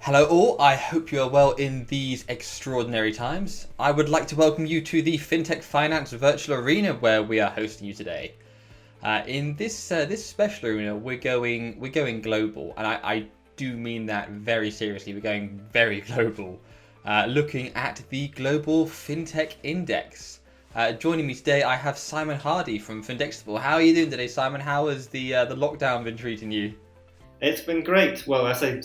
Hello all, I hope you are well in these extraordinary times. I would like to welcome you to the FinTech Finance Virtual Arena where we are hosting you today. In this special arena, we're going global, and I do mean that very seriously. We're going very global, looking at the Global Fintech Index. Joining me today, I have Simon Hardie from findexable. How are you doing today, Simon? How has the lockdown been treating you? It's been great. Well, I say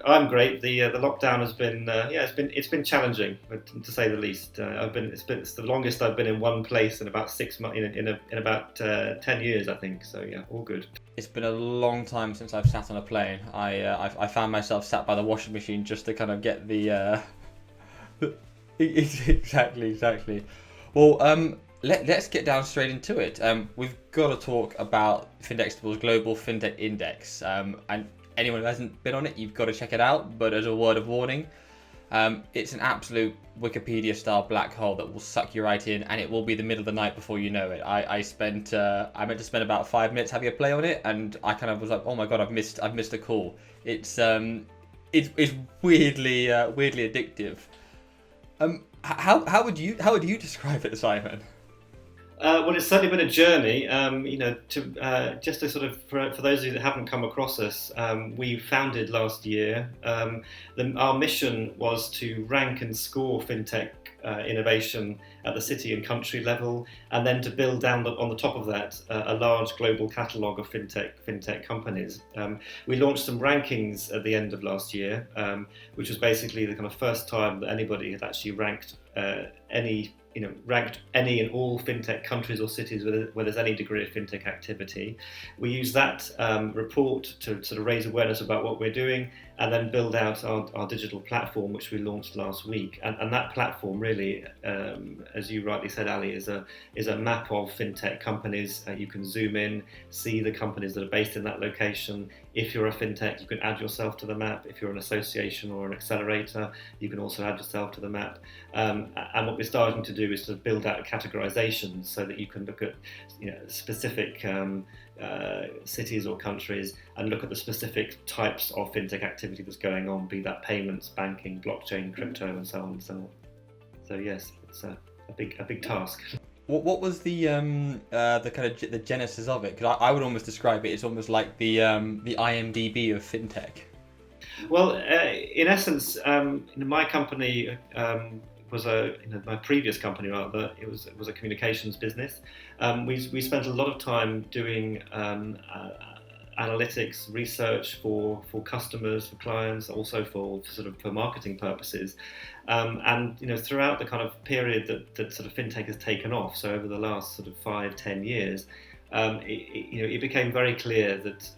I'm great. The lockdown has been it's been challenging, to say the least. It's the longest I've been in one place in about 6 months in about 10 years, I think. So yeah, all good. It's been a long time since I've sat on a plane. I found myself sat by the washing machine just to kind of get the exactly. Well, let's get down straight into it. We've got to talk about findexable's Global Fintech Index. And anyone who hasn't been on it, you've got to check it out. But as a word of warning, it's an absolute Wikipedia-style black hole that will suck you right in, and it will be the middle of the night before you know it. I meant to spend about 5 minutes having a play on it, and I kind of was like, oh my god, I've missed a call. It's weirdly addictive. How would you describe it, Simon? Well, it's certainly been a journey. Just to sort of for those of you that haven't come across us, we founded last year. Our mission was to rank and score fintech innovation at the city and country level, and then to build down on the top of that a large global catalogue of fintech companies. We launched some rankings at the end of last year, which was basically the kind of first time that anybody had actually ranked any and all fintech countries or cities where there's any degree of fintech activity. We use that report to sort of raise awareness about what we're doing, and then build out our digital platform, which we launched last week. And that platform really, as you rightly said, Ali, is a map of fintech companies. You can zoom in, see the companies that are based in that location. If you're a fintech, you can add yourself to the map. If you're an association or an accelerator, you can also add yourself to the map. And what we're starting to do is to build out categorizations so that you can look at specific cities or countries and look at the specific types of fintech activity that's going on, be that payments, banking, blockchain, crypto, and so on and so on. So yes, it's a big task. What was the kind of the genesis of it? Because I would almost describe it as almost like the IMDb of fintech. Well, in essence, my company my previous company rather. It was a communications business. We spent a lot of time doing analytics research for customers, for clients, also for marketing purposes. And throughout the kind of period that sort of fintech has taken off, so over the last sort of 5-10 years, it became very clear that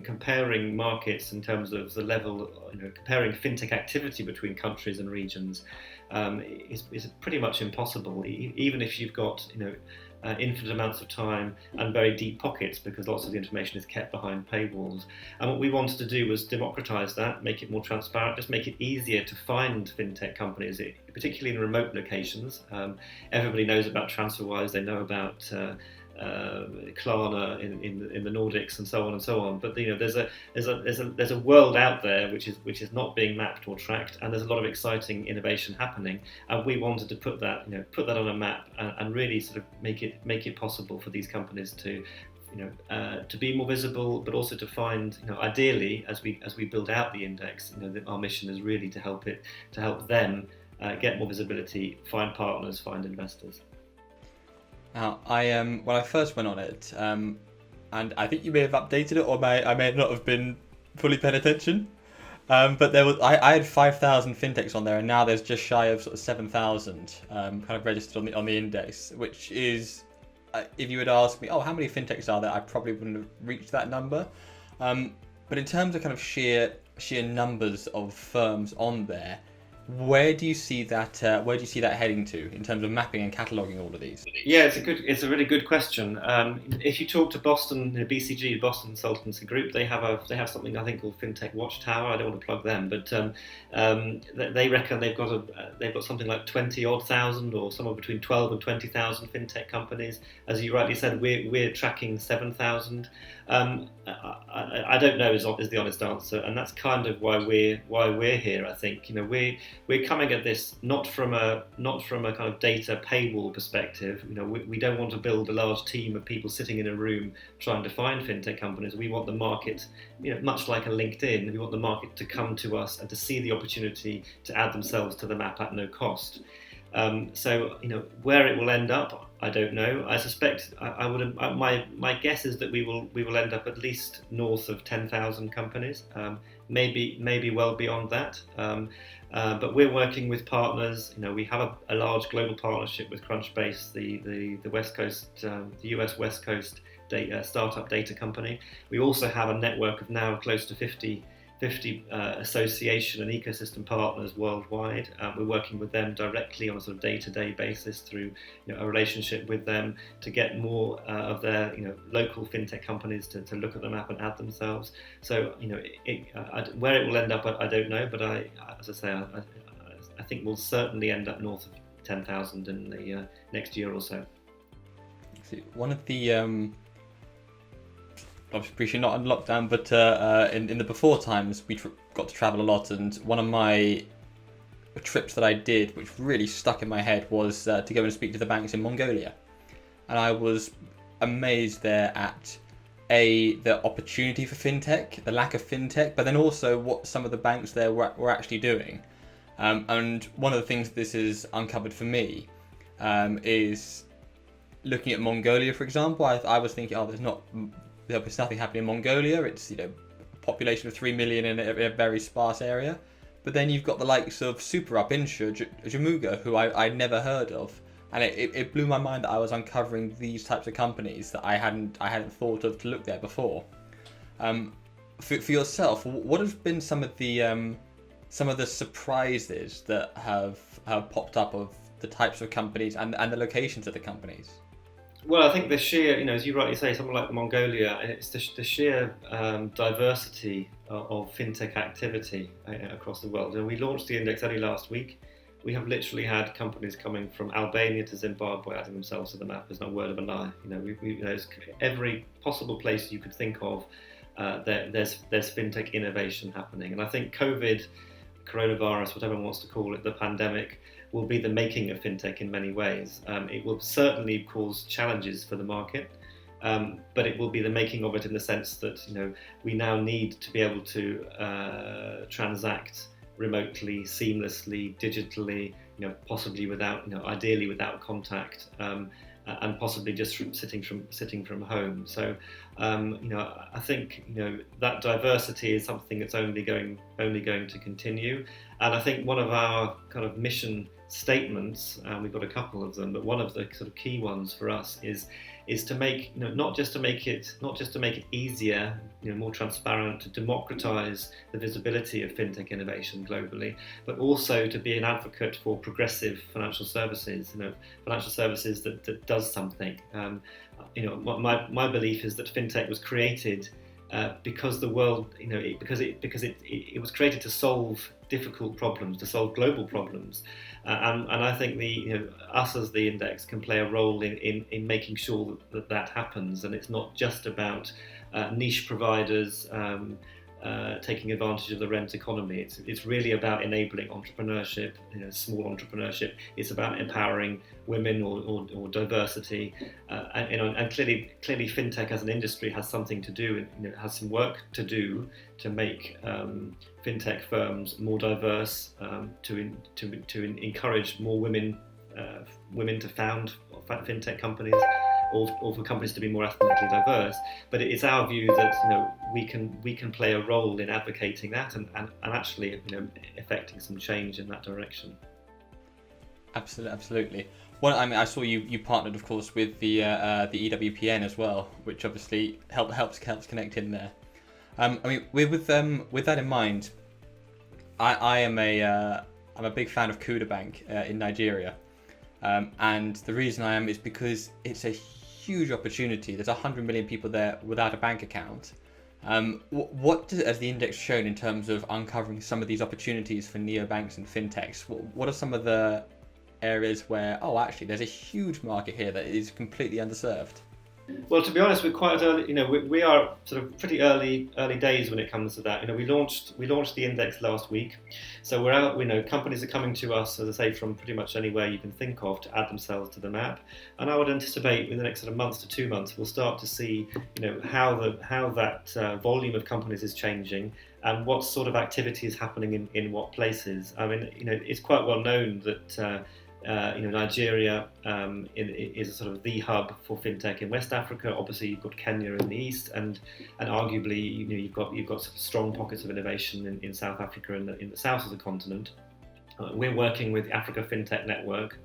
comparing markets in terms of the level, comparing fintech activity between countries and regions is pretty much impossible, even if you've got infinite amounts of time and very deep pockets, because lots of the information is kept behind paywalls. And what we wanted to do was democratize that, make it more transparent, just make it easier to find fintech companies, particularly in remote locations. Everybody knows about TransferWise, they know about Klarna in the Nordics, and so on and so on. But there's a world out there which is not being mapped or tracked, and there's a lot of exciting innovation happening. And we wanted to put that on a map and really sort of make it possible for these companies to be more visible, but also to find, ideally, as we build out the index, our mission is really to help them get more visibility, find partners, find investors. Now, when I first went on it, and I think you may have updated it, or I may not have been fully paying attention. But I had 5,000 fintechs on there, and now there's just shy of sort of 7,000 kind of registered on the index, which is, if you would ask me, oh, how many fintechs are there? I probably wouldn't have reached that number. But in terms of kind of sheer numbers of firms on there, Where do you see that? Where do you see that heading to in terms of mapping and cataloging all of these? Yeah, it's a really good question. If you talk to Boston, BCG, Boston Consultancy Group, they have something I think called FinTech Watchtower. I don't want to plug them, but they reckon they've got something like 20 odd thousand, or somewhere between 12 and 20,000 fintech companies. As you rightly said, we're tracking 7,000. I don't know is the honest answer, and that's kind of why we're here. I think we're coming at this not from a kind of data paywall perspective. We don't want to build a large team of people sitting in a room trying to find fintech companies. We want the market, much like a LinkedIn, we want the market to come to us and to see the opportunity to add themselves to the map at no cost. So where it will end up, I don't know. I suspect my guess is that we will end up at least north of 10,000 companies, maybe well beyond that. But we're working with partners. We have a large global partnership with Crunchbase, the West Coast, the US West Coast startup data company. We also have a network of now close to 50 association and ecosystem partners worldwide. We're working with them directly on a sort of day-to-day basis through a relationship with them to get more of their local fintech companies to look at the map and add themselves. So where it will end up, I don't know, but as I say, I think we'll certainly end up north of 10,000 in the next year or so. One of the obviously not on lockdown, but in the before times, we got to travel a lot, and one of my trips that I did, which really stuck in my head, was to go and speak to the banks in Mongolia, and I was amazed there at the opportunity for fintech, the lack of fintech, but then also what some of the banks there were actually doing. And one of the things this has uncovered for me is looking at Mongolia, for example. I was thinking, there's nothing happening in Mongolia. It's a population of 3 million in a very sparse area. But then you've got the likes of Super Up Insure, Jamuga, who I'd never heard of, and it blew my mind that I was uncovering these types of companies that I hadn't thought of to look there before. For yourself, what have been some of the surprises that have popped up of the types of companies and the locations of the companies? Well, I think the sheer, as you rightly say, something like Mongolia, it's the sheer diversity of fintech activity across the world. And we launched the index only last week. We have literally had companies coming from Albania to Zimbabwe adding themselves to the map. There's no word of a lie. There's every possible place you could think of. There's fintech innovation happening, and I think COVID, coronavirus, whatever one wants to call it, the pandemic, will be the making of fintech in many ways. It will certainly cause challenges for the market, but it will be the making of it in the sense that we now need to be able to transact remotely, seamlessly, digitally, possibly without, ideally without contact, and possibly just sitting from home. So, I think that diversity is something that's only going to continue. And I think one of our kind of mission statements, and we've got a couple of them, but one of the sort of key ones for us is to make not just to make it easier, more transparent, to democratize the visibility of fintech innovation globally, but also to be an advocate for progressive financial services, financial services that does something. My belief is that fintech was created because the world, because it was created to solve difficult problems, to solve global problems, and I think us as the index can play a role in making sure that happens, and it's not just about niche providers taking advantage of the rent economy. It's really about enabling entrepreneurship, small entrepreneurship. It's about empowering women or diversity, and clearly fintech as an industry has something to do, and has some work to do to make fintech firms more diverse, to encourage more women to found fintech companies, or for companies to be more ethnically diverse. But it's our view that we can play a role in advocating that and actually effecting some change in that direction. Absolutely. Well, I saw you partnered, of course, with the EWPN as well, which obviously helps connect in there. With that in mind, I am I'm a big fan of Kuda Bank in Nigeria. And the reason I am is because it's a huge opportunity. There's 100 million people there without a bank account. What has the index shown in terms of uncovering some of these opportunities for neobanks and fintechs? What are some of the areas where, actually, there's a huge market here that is completely underserved? Well, to be honest, we're quite early. We are sort of pretty early days when it comes to that. We launched the index last week, so we're out. Companies are coming to us, as I say, from pretty much anywhere you can think of to add themselves to the map. And I would anticipate in the next sort of month to 2 months, we'll start to see, how that volume of companies is changing and what sort of activity is happening in what places. I mean, it's quite well known that. Nigeria is sort of the hub for fintech in West Africa. Obviously, you've got Kenya in the east, and arguably, you've got sort of strong pockets of innovation in South Africa and in the south of the continent. We're working with the Africa Fintech Network.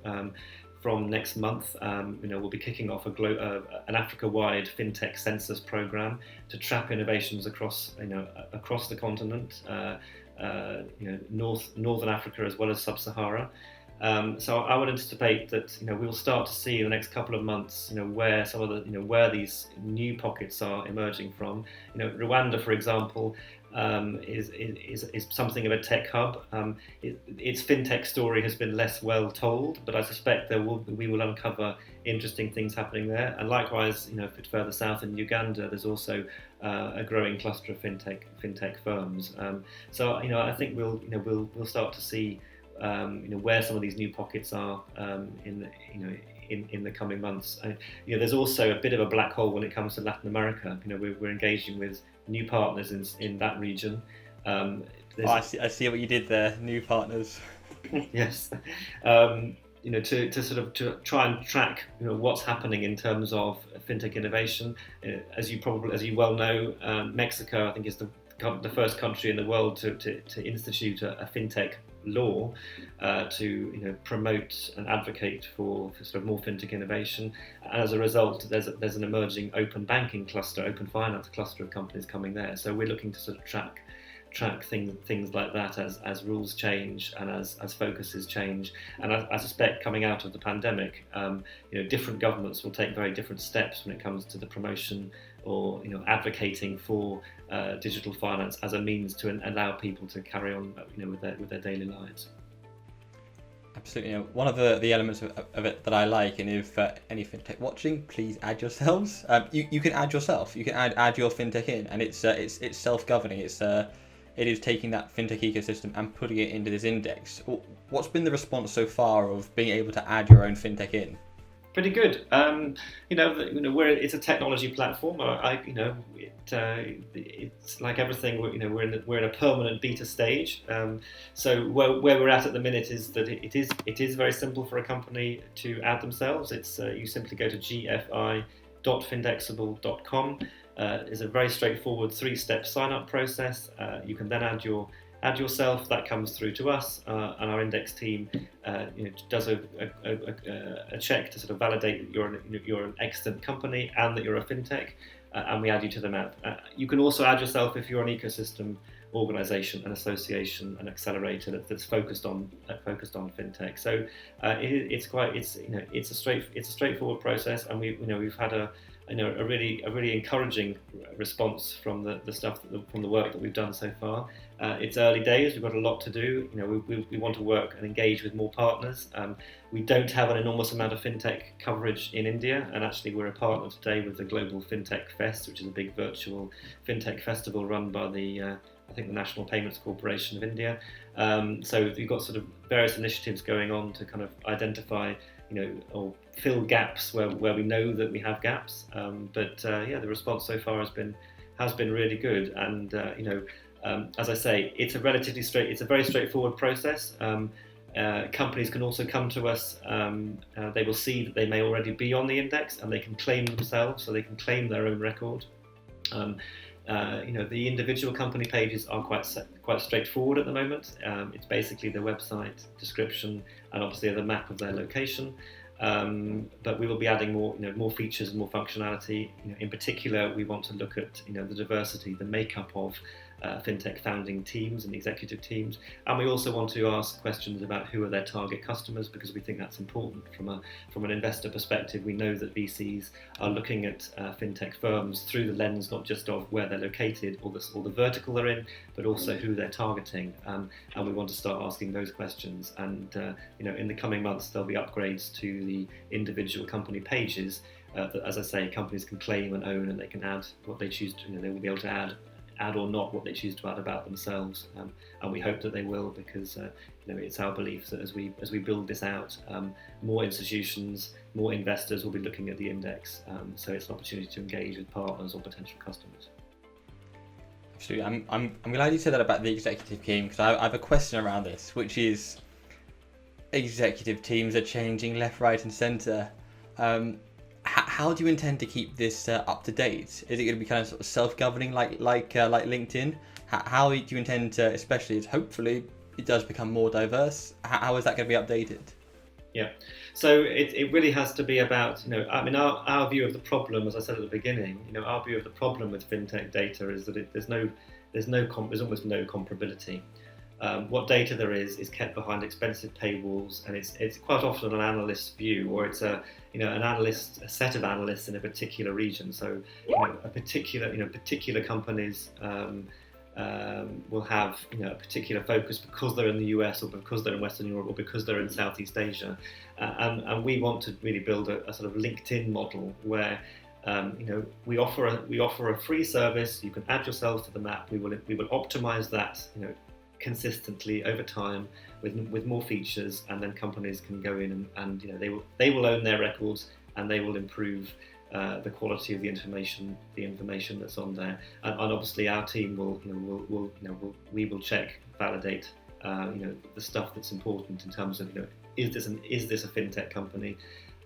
From next month, we'll be kicking off an Africa-wide fintech census program to trap innovations across the continent, northern Africa as well as sub-Sahara. So I would anticipate that we'll start to see in the next couple of months where some of the where these new pockets are emerging from. Rwanda, for example, is something of a tech hub. Its fintech story has been less well told, but I suspect we will uncover interesting things happening there. And likewise, a bit further south in Uganda, there's also a growing cluster of fintech firms. So I think we'll start to see. Where some of these new pockets are in the coming months. There's also a bit of a black hole when it comes to Latin America. We're engaging with new partners in that region. I see what you did there. New partners. Yes. To try and track what's happening in terms of fintech innovation. As you well know, Mexico, I think, is the first country in the world to institute a fintech law to promote and advocate for sort of more fintech innovation. And as a result, there's an emerging open banking cluster, open finance cluster of companies coming there. So we're looking to sort of track things like that as rules change and as focuses change. And I suspect coming out of the pandemic, different governments will take very different steps when it comes to the promotion or advocating for digital finance as a means to allow people to carry on with their daily lives. Absolutely. One of the elements of it that I like, and if any fintech watching, please add yourselves. You can add yourself. You can add your fintech in, and it's self-governing. It is taking that fintech ecosystem and putting it into this index. What's been the response so far of being able to add your own fintech in? Pretty good. It's a technology platform. It's like everything. We're in a permanent beta stage. So where we're at the minute is that it is very simple for a company to add themselves. It's you simply go to gfi.findexable.com. It's a very straightforward 3-step sign-up process. You can then add yourself. That comes through to us, and our index team does a check to sort of validate that you're an excellent company and that you're a fintech, and we add you to the map. You can also add yourself if you're an ecosystem organisation, an association, an accelerator that's focused on fintech. So it's a straightforward process, and we've had a really encouraging response from the work that we've done so far. It's early days. We've got a lot to do. We want to work and engage with more partners. We don't have an enormous amount of fintech coverage in India, and actually we're a partner today with the Global Fintech Fest, which is a big virtual fintech festival run by the National Payments Corporation of India. So we've got sort of various initiatives going on to kind of identify, or fill gaps where we know that we have gaps. But the response so far has been really good. And as I say, it's a very straightforward process. Companies can also come to us. They will see that they may already be on the index, and they can claim themselves, so they can claim their own record. The individual company pages are quite straightforward at the moment. It's basically their website description and obviously the map of their location. But we will be adding more features and more functionality. In particular, we want to look at the diversity, the makeup of fintech founding teams and executive teams, and we also want to ask questions about who are their target customers, because we think that's important from an investor perspective. We know that VCs are looking at fintech firms through the lens not just of where they're located or the vertical they're in, but also who they're targeting, and we want to start asking those questions. And in the coming months there'll be upgrades to the individual company pages that, as I say, companies can claim and own, and they can add what they choose to. They will be able to add or not what they choose to add about themselves, and we hope that they will, because it's our belief that as we build this out, more institutions, more investors will be looking at the index, so it's an opportunity to engage with partners or potential customers. Absolutely. I'm glad you said that about the executive team, because I have a question around this, which is executive teams are changing left, right and centre. How do you intend to keep this up to date? Is it going to be kind of sort of self-governing like LinkedIn? How do you intend to, especially as hopefully it does become more diverse, how is that going to be updated? Yeah, so it really has to be about, our view of the problem, as I said at the beginning, our view of the problem with fintech data is that there's almost no comparability. What data there is kept behind expensive paywalls, and it's quite often an analyst's view, or it's a set of analysts in a particular region. So particular companies will have a particular focus because they're in the US, or because they're in Western Europe, or because they're in Southeast Asia, and we want to really build a sort of LinkedIn model where we offer a free service. You can add yourselves to the map. We will optimize that consistently over time with more features, and then companies can go in and they will own their records, and they will improve the quality of the information that's on there, and obviously our team will check, validate the stuff that's important in terms of is this a fintech company,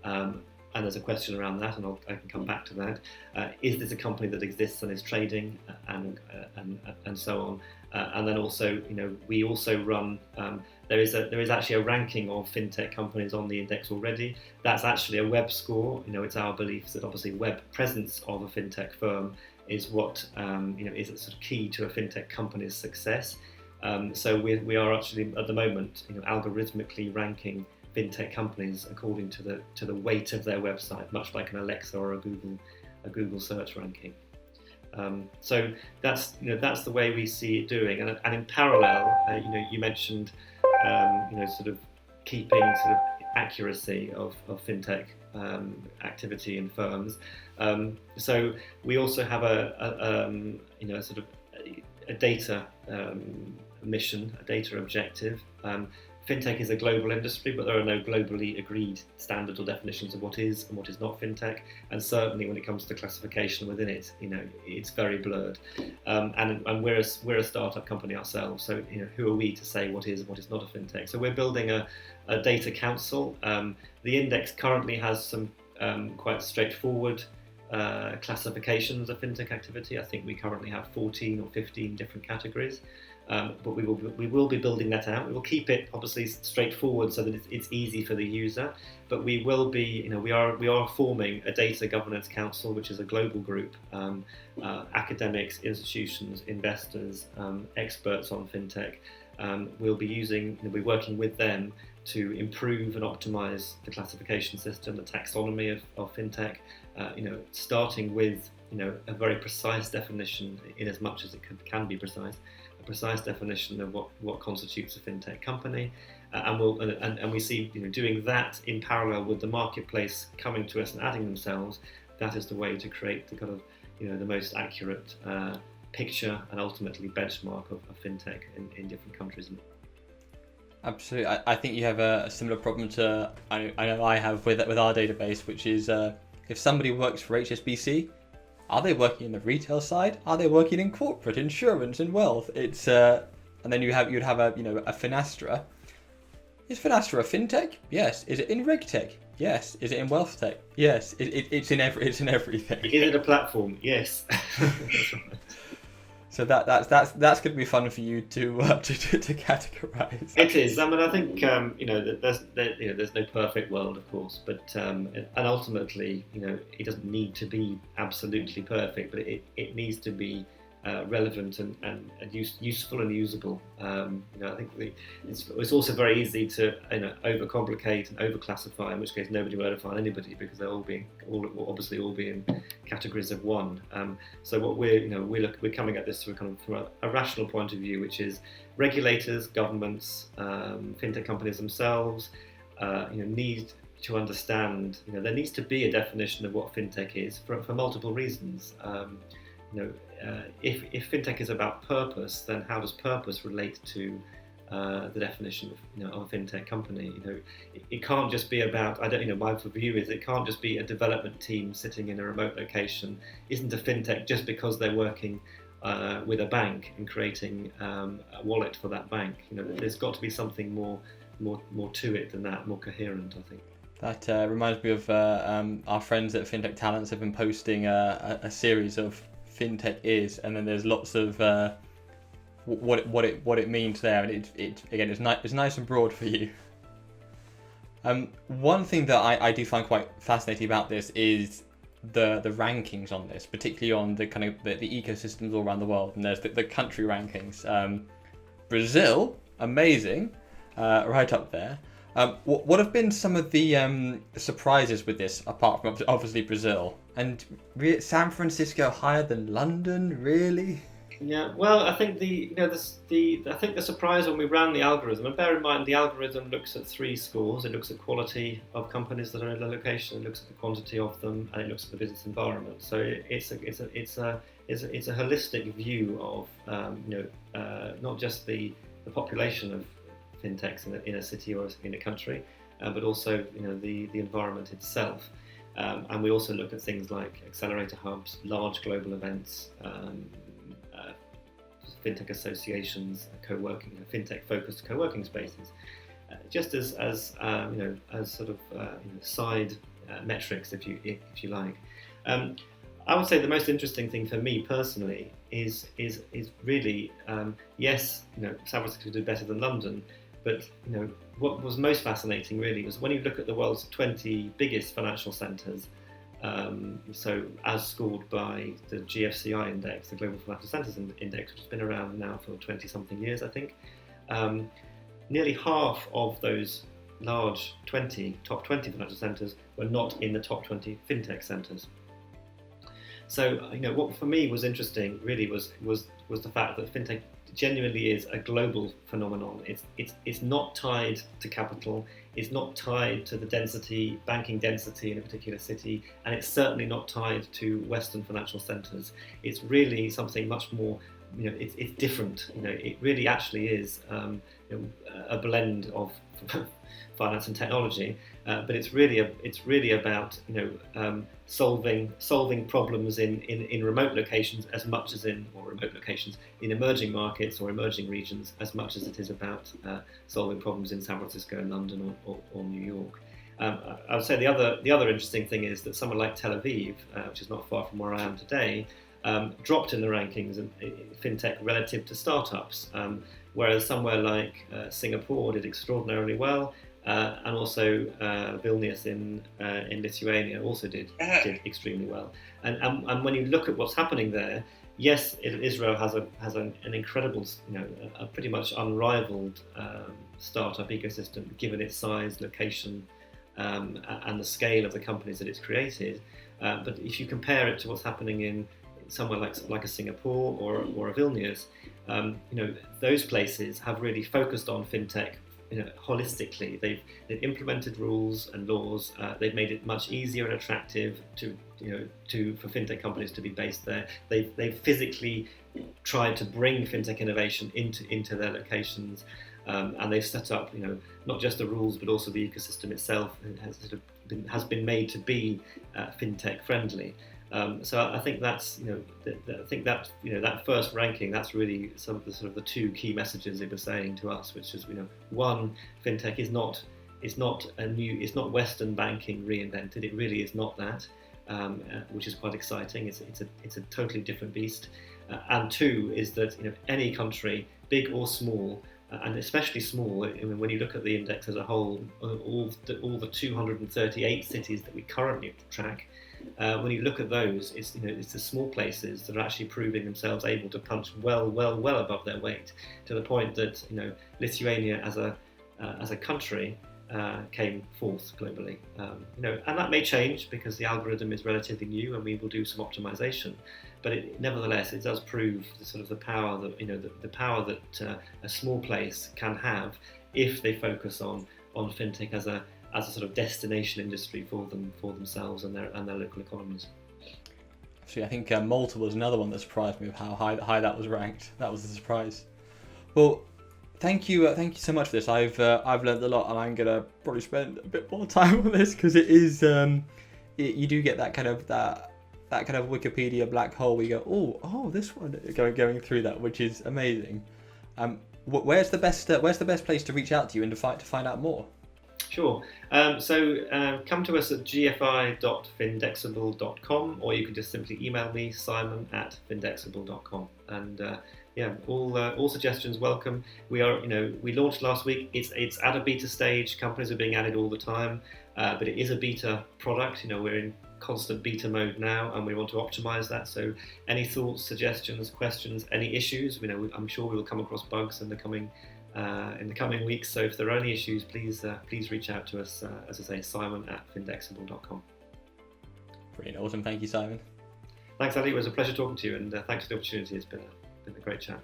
and there's a question around that, and I can come back to that. Is this a company that exists and is trading, and so on? And then also, we also run. There is actually a ranking of fintech companies on the index already. That's actually a web score. It's our belief that obviously web presence of a fintech firm is what is sort of key to a fintech company's success. So we are actually at the moment algorithmically ranking fintech companies according to the weight of their website, much like an Alexa or a Google search ranking. So that's the way we see it doing, and in parallel, you mentioned sort of keeping sort of accuracy of fintech activity in firms. So we also have a sort of a data mission, a data objective. Fintech is a global industry, but there are no globally agreed standards or definitions of what is and what is not fintech. And certainly when it comes to classification within it, it's very blurred. And we're a startup company ourselves, so who are we to say what is and what is not a fintech? So we're building a data council. The index currently has some quite straightforward classifications of fintech activity. I think we currently have 14 or 15 different categories. But we will be building that out. We will keep it obviously straightforward so that it's easy for the user. But we will be, we are forming a data governance council, which is a global group, academics, institutions, investors, experts on fintech. We'll be working with them to improve and optimize the classification system, the taxonomy of fintech. Starting with a very precise definition, in as much as it can be precise. Precise definition of what constitutes a fintech company, and we see doing that in parallel with the marketplace coming to us and adding themselves. That is the way to create the kind of the most accurate picture and ultimately benchmark of fintech in different countries. Absolutely, I think you have a similar problem to I know I have with our database, which is if somebody works for HSBC. Are they working in the retail side? Are they working in corporate, insurance, and wealth? It's and then you'd have a a Finastra. Is Finastra a fintech? Yes. Is it in regtech? Yes. Is it in wealth tech? Yes. It's in everything. Is it a platform? Yes. That's right. So that's going to be fun for you to categorize. It is. I mean, I think there's no perfect world, of course, but and ultimately, it doesn't need to be absolutely perfect, but it needs to be relevant and useful and usable. I think it's also very easy to overcomplicate and overclassify, in which case nobody will ever find anybody, because they'll all be in categories of one. So what we're coming at this from a rational point of view, which is regulators, governments, fintech companies themselves, need to understand. There needs to be a definition of what fintech is for multiple reasons. If fintech is about purpose, then how does purpose relate to the definition of a fintech company? It can't just be about, my view is it can't just be a development team sitting in a remote location isn't a fintech just because they're working with a bank and creating a wallet for that bank. There's got to be something more to it than that, more coherent, I think. That reminds me of our friends at Fintech Talents have been posting a series of fintech is, and then there's lots of what it means there, and it's nice and broad for you. One thing that I do find quite fascinating about this is the rankings on this, particularly on the kind of the ecosystems all around the world, and there's the country rankings. Brazil, amazing, right up there. What have been some of the surprises with this, apart from obviously Brazil? And San Francisco higher than London, really? Yeah, well, I think the surprise when we ran the algorithm, and bear in mind the algorithm looks at 3 scores. It looks at quality of companies that are in the location, it looks at the quantity of them, and it looks at the business environment. So it's a holistic view of not just the population of fintechs in a city or in a country, but also the environment itself. And we also look at things like accelerator hubs, large global events, fintech associations, co-working, fintech-focused co-working spaces, just as sort of side metrics, if you like. I would say the most interesting thing for me personally is really yes, San Francisco did better than London, but what was most fascinating really was when you look at the world's 20 biggest financial centres. So as scored by the GFCI index, the Global Financial Centres Index, which has been around now for 20-something years, I think, nearly half of those large top 20 financial centres were not in the top 20 fintech centres. So what for me was interesting really was the fact that fintech genuinely is a global phenomenon. It's not tied to capital, it's not tied to the banking density in a particular city, and it's certainly not tied to Western financial centres. It's really something much more, it's different. It really actually is a blend of finance and technology, but it's really about solving problems in remote locations as much as in emerging markets or emerging regions as much as it is about solving problems in San Francisco and London or New York. I would say the other interesting thing is that someone like Tel Aviv, which is not far from where I am today, dropped in the rankings in fintech relative to startups, whereas somewhere like Singapore did extraordinarily well. And also Vilnius in Lithuania also did extremely well. And when you look at what's happening there, yes, Israel has an incredible, a pretty much unrivaled startup ecosystem, given its size, location, and the scale of the companies that it's created. But if you compare it to what's happening in somewhere like a Singapore or a Vilnius, those places have really focused on fintech. Holistically, they've implemented rules and laws. They've made it much easier and attractive for fintech companies to be based there. They've physically tried to bring fintech innovation into their locations, and they've set up not just the rules but also the ecosystem itself has been made to be fintech friendly. So I think that's that first ranking, that's really some of the 2 key messages it was saying to us, which is one, fintech is not Western banking reinvented. It really is not that, which is quite exciting. It's a totally different beast. And 2 is that any country, big or small, and especially small, when you look at the index as a whole, all the 238 cities that we currently track. when you look at those, it's the small places that are actually proving themselves able to punch well above their weight, to the point that Lithuania as a country came fourth globally. And that may change because the algorithm is relatively new and we will do some optimization. But nevertheless, it does prove the power that the power that a small place can have if they focus on fintech as a sort of destination industry for themselves and their local economies. Actually, I think Malta was another one that surprised me with how high that was ranked. That was a surprise. Well, thank you so much for this. I've learned a lot, and I'm gonna probably spend a bit more time on this because it is you do get that kind of Wikipedia black hole where you go, oh, this one, going through that, which is amazing. Where's the best place to reach out to you and to find out more? Sure. So come to us at gfi.findexable.com, or you can just simply email me, simon@findexable.com. And all suggestions welcome. We launched last week. It's at a beta stage. Companies are being added all the time, but it is a beta product. We're in constant beta mode now, and we want to optimize that. So any thoughts, suggestions, questions, any issues, I'm sure we will come across bugs in the coming weeks. So if there are any issues, please reach out to us, as I say, simon@findexable.com. Brilliant. Awesome. Thank you, Simon. Thanks, Ali. It was a pleasure talking to you, and thanks for the opportunity. It's been a great chat.